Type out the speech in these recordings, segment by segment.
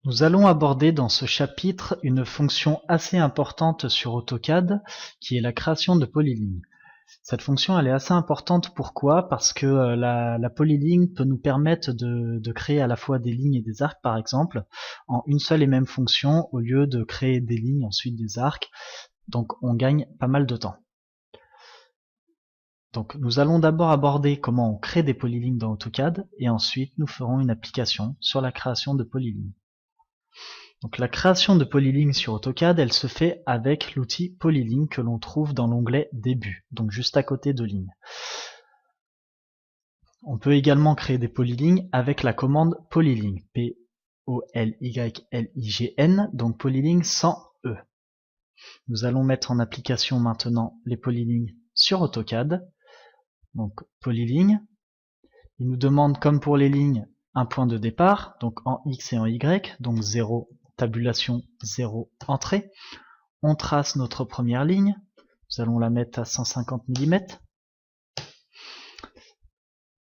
Nous allons aborder dans ce chapitre une fonction assez importante sur AutoCAD qui est la création de polylignes. Cette fonction elle est assez importante, pourquoi? Parce que la polyligne peut nous permettre de créer à la fois des lignes et des arcs par exemple en une seule et même fonction au lieu de créer des lignes ensuite des arcs, donc on gagne pas mal de temps. Donc nous allons d'abord aborder comment on crée des polylignes dans AutoCAD et ensuite nous ferons une application sur la création de polylignes. Donc la création de polylignes sur AutoCAD, elle se fait avec l'outil Polyline que l'on trouve dans l'onglet Début, donc juste à côté de Ligne. On peut également créer des polylignes avec la commande Polyline, P-O-L-Y-L-I-G-N, donc polyline sans E. Nous allons mettre en application maintenant les polylignes sur AutoCAD. Donc polyligne, il nous demande comme pour les lignes un point de départ, donc en X et en Y, donc 0 tabulation, 0 entrée. On trace notre première ligne, nous allons la mettre à 150 mm.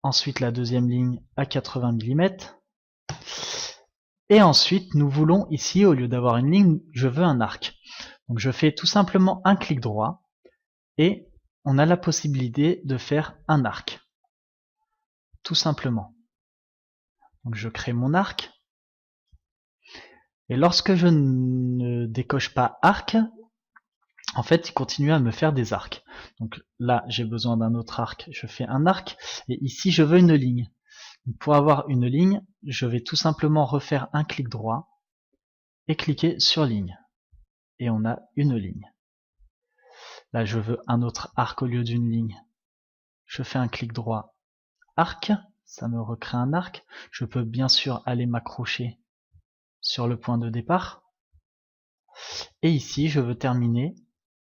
Ensuite la deuxième ligne à 80 mm. Et ensuite nous voulons ici, au lieu d'avoir une ligne, je veux un arc. Donc je fais tout simplement un clic droit et on a la possibilité de faire un arc. Tout simplement. Donc je crée mon arc. Et lorsque je ne décoche pas arc, en fait, il continue à me faire des arcs. Donc là, j'ai besoin d'un autre arc, je fais un arc. Et ici, je veux une ligne. Donc, pour avoir une ligne, je vais tout simplement refaire un clic droit et cliquer sur ligne. Et on a une ligne. Là, je veux un autre arc au lieu d'une ligne. Je fais un clic droit, arc, ça me recrée un arc. Je peux bien sûr aller m'accrocher sur le point de départ. Et ici, je veux terminer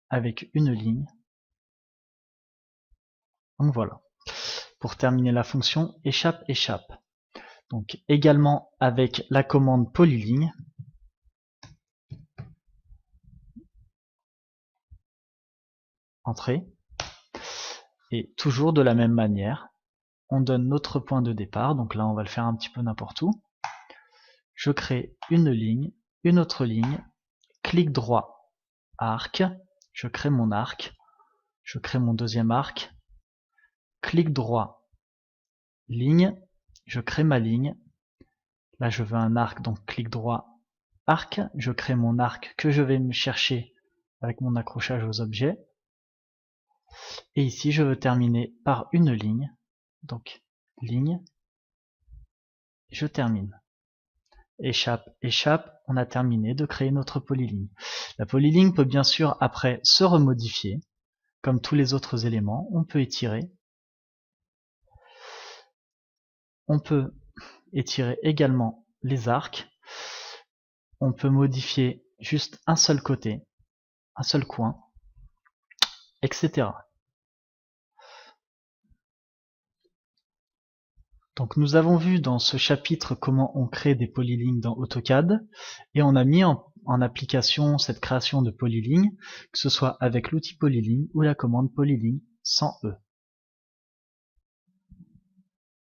avec une ligne. Donc voilà. Pour terminer la fonction échappe, échappe. Donc également avec la commande polyligne. Entrée. Et toujours de la même manière, on donne notre point de départ. Donc là, on va le faire un petit peu n'importe où. Je crée une ligne, une autre ligne, clic droit, arc, je crée mon arc, je crée mon deuxième arc, clic droit, ligne, je crée ma ligne, là je veux un arc, donc clic droit, arc, je crée mon arc que je vais me chercher avec mon accrochage aux objets, et ici je veux terminer par une ligne, donc ligne, je termine. Échappe, échappe, on a terminé de créer notre polyligne. La polyligne peut bien sûr après se remodifier, comme tous les autres éléments, on peut étirer. On peut étirer également les arcs. On peut modifier juste un seul côté, un seul coin, etc. Donc nous avons vu dans ce chapitre comment on crée des polylignes dans AutoCAD et on a mis en application cette création de polylignes, que ce soit avec l'outil Polyline ou la commande Polyline sans E.